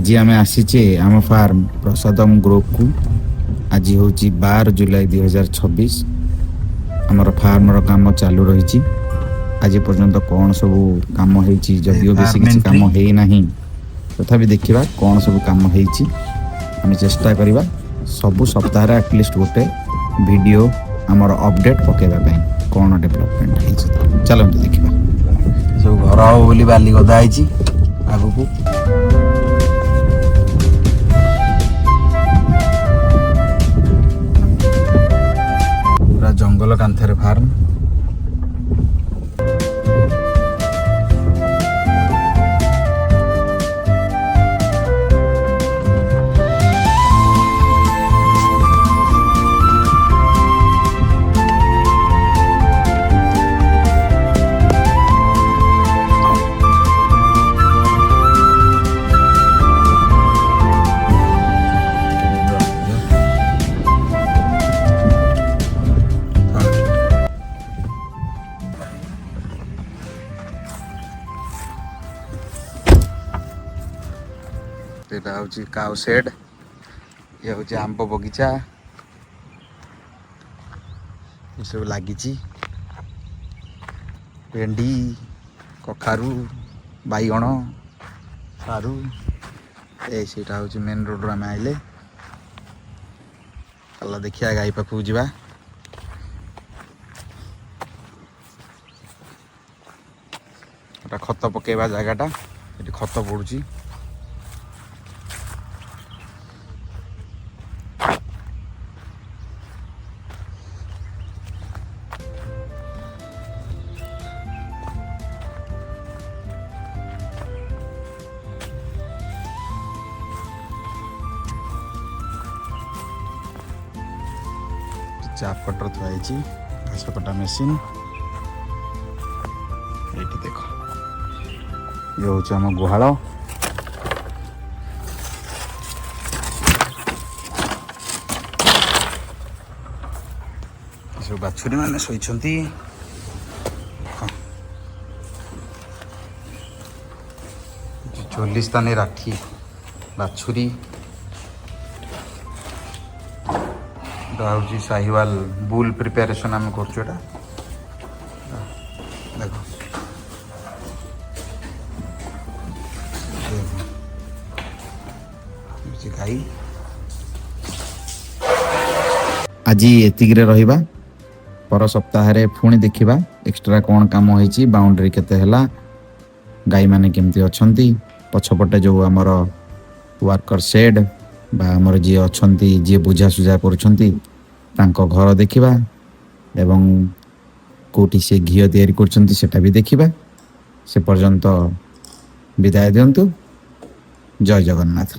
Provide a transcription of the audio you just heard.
जी आम आसीचे आम फार्म प्रसादम ग्रुप को आज हूँ 12 जुलाई 2026 आमर फार्म काम चालू रही आज पर्यंत कौन सब कम जदिव बेस किसी कम है तथापि देखा कौन सब कम आम चेष्टा करवा सब सप्ताह एटलिस्ट गोटे वीडियो आमर अपडेट पकेबा कौन डेवलपमेंट है चलते देखा सब घर हम बोली बाली गदा आगु को पूरा जंगल कांथरे फार्म यहाँ हूँ काउ सेड ये हूँ आंब बगीचा ये सब लगी भेंडी कखारू बैगण सारू ये हूँ मेन रोड आम आइले चल देखिए गाई पाखक जा खत पकेवा जगटा ये खत पड़ुची चाप कटर थुआई घास कटा मेसीन ये देख ये हूँ आम गुहाल सब बाछुरी मैंने शोइछंती चोलिस्तानी राठी बाछुरी हूँ साहिवाल बुल प्रिपेरेशन आम कर गाई आज एतिक रहिबा पर सप्ताह पुणी देखा एक्स्ट्रा कौन कम होती बाउंड्री केते हला गाई माने केमती अछंती पछपटे जो आमर वर्कर शेड बा आमर जी अछंती जी बुझा सुझा करुछंती तांको घर देखिबा एवं कोठी से घी तैयारी करछंती सेटा भी देखिबा से पर्यंत विदाय दियंतु जय जगन्नाथ।